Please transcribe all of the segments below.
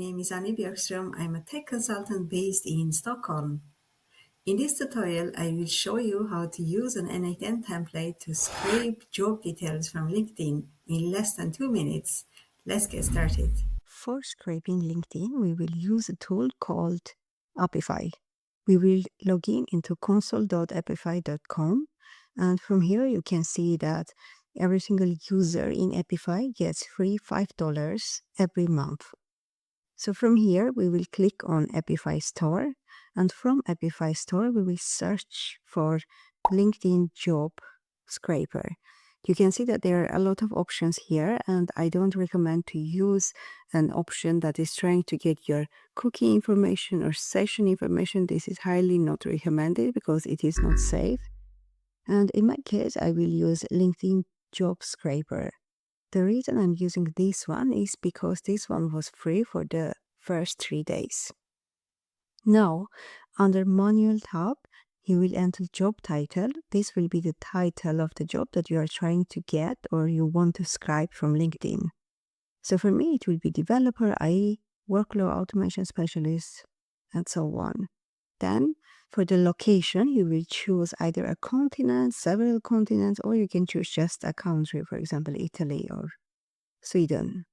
name is Annie Björkström. I'm a tech consultant based in Stockholm. In this tutorial, I will show you how to use an n8n template to scrape job details from LinkedIn in less than 2 minutes. Let's get started. For scraping LinkedIn, we will use a tool called Apify. We will log in into console.apify.com, and from here you can see that every single user in Apify gets free $5 every month. So from here we will click on Apify Store, and from Apify Store we will search for LinkedIn Job Scraper. You can see that there are a lot of options here, and I don't recommend to use an option that is trying to get your cookie information or session information. This is highly not recommended because it is not safe. And in my case, I will use LinkedIn Job Scraper. The reason I'm using this one is because this one was free for the first 3 days. Now, under Manual tab, you will enter job title. This will be the title of the job that you are trying to get or you want to scrape from LinkedIn. So for me, it will be developer, IE, workflow automation specialist, and so on. Then for the location, you will choose either a continent, several continents, or you can choose just a country, for example, Italy or Sweden.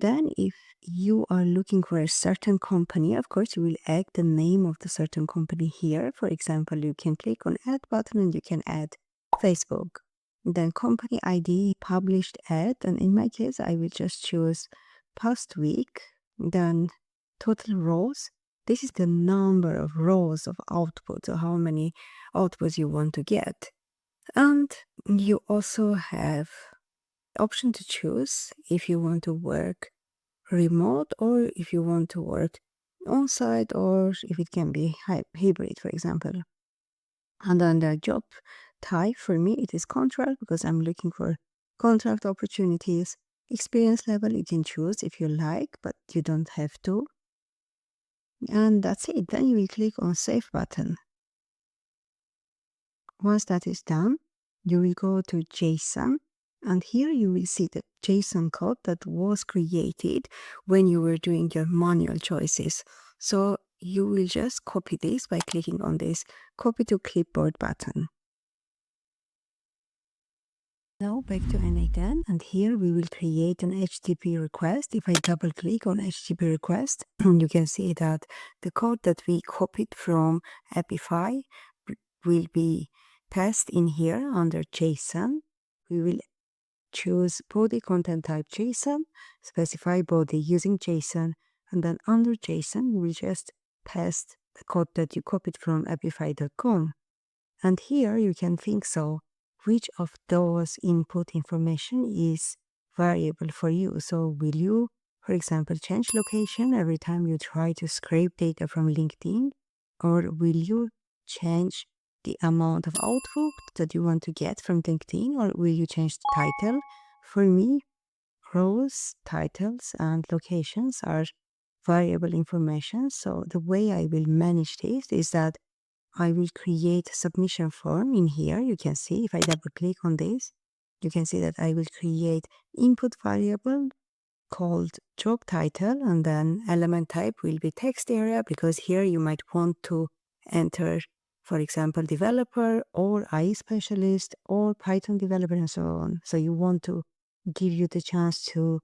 Then if you are looking for a certain company, of course, you will add the name of the certain company here. For example, you can click on add button and you can add Facebook. Then company ID, published ad, and in my case, I will just choose past week. Then total rows. This is the number of rows of output, so how many outputs you want to get. And you also have option to choose if you want to work remote or if you want to work on-site or if it can be hybrid, for example. And then the job type, for me, it is contract because I'm looking for contract opportunities. Experience level, you can choose if you like, but you don't have to. And that's it. Then you will click on Save button. Once that is done, you will go to JSON, and here you will see the JSON code that was created when you were doing your manual choices. So you will just copy this by clicking on this Copy to Clipboard button. Now back to n8n, and here we will create an HTTP request. If I double click on HTTP request, you can see that the code that we copied from Apify will be passed in here under JSON. We will choose body content type JSON, specify body using JSON, and then under JSON, we will just paste the code that you copied from apify.com. And here you can think so, which of those input information is variable for you. So will you, for example, change location every time you try to scrape data from LinkedIn? Or will you change the amount of output that you want to get from LinkedIn, or will you change the title? For me, rows, titles, and locations are variable information. So the way I will manage this is that I will create a submission form in here. You can see if I double click on this, you can see that I will create input variable called job title, and then element type will be text area, because here you might want to enter, for example, developer or IE specialist or Python developer and so on. So you want to give you the chance to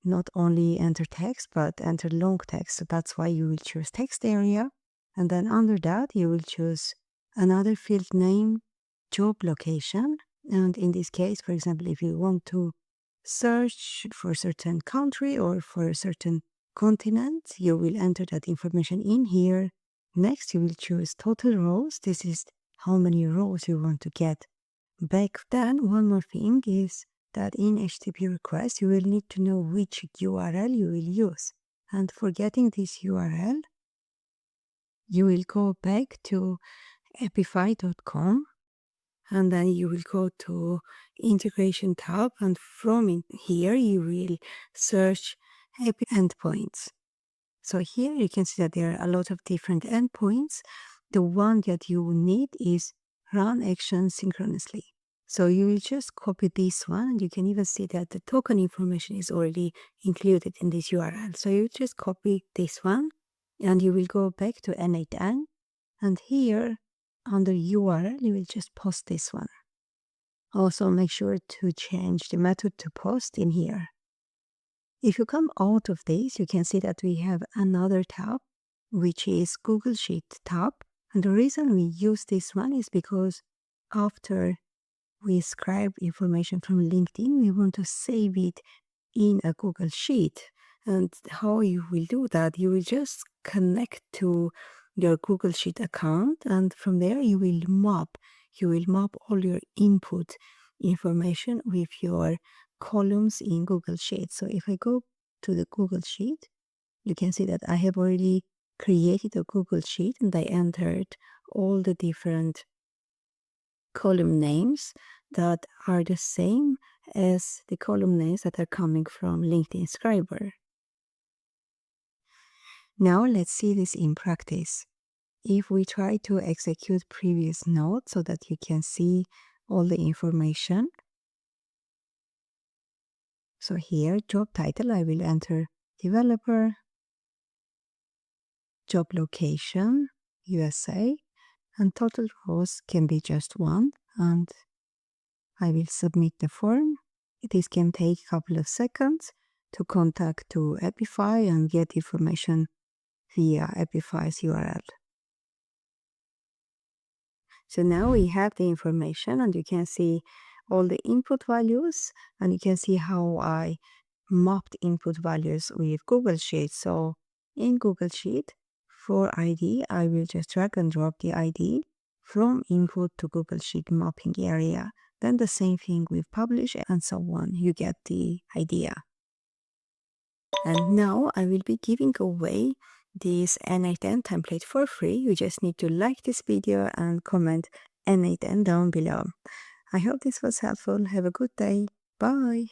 not only enter text, but enter long text. So that's why you will choose text area. And then under that, you will choose another field name, job location. And in this case, for example, if you want to search for a certain country or for a certain continent, you will enter that information in here. Next, you will choose total rows. This is how many rows you want to get back. Then one more thing is that in HTTP request, you will need to know which URL you will use. And for getting this URL, you will go back to apify.com, and then you will go to integration tab, and from in here you will search endpoints. So here you can see that there are a lot of different endpoints. The one that you need is run action synchronously. So you will just copy this one, and you can even see that the token information is already included in this URL. So you just copy this one, and you will go back to n8n, and here under URL you will just post this one. Also make sure to change the method to post in here. If you come out of this, you can see that we have another tab, which is Google Sheet tab. And the reason we use this one is because after we scribe information from LinkedIn, we want to save it in a Google Sheet. And how you will do that, you will just connect to your Google Sheet account, and from there you will map all your input information with your columns in Google Sheet. So if I go to the Google Sheet, you can see that I have already created a Google Sheet, and I entered all the different column names that are the same as the column names that are coming from LinkedIn Scriber. Now let's see this in practice. If we try to execute previous node so that you can see all the information. So here, job title, I will enter developer, job location, USA, and total rows can be just one, and I will submit the form. This can take a couple of seconds to contact to Apify and get information via Apify's URL. So now we have the information, and you can see all the input values, and you can see how I mapped input values with Google Sheet. So in Google Sheet, for ID, I will just drag and drop the ID from input to Google Sheet mapping area. Then the same thing with publish and so on. You get the idea. And now I will be giving away this n8n template for free. You just need to like this video and comment n8n down below. I hope this was helpful. Have a good day. Bye.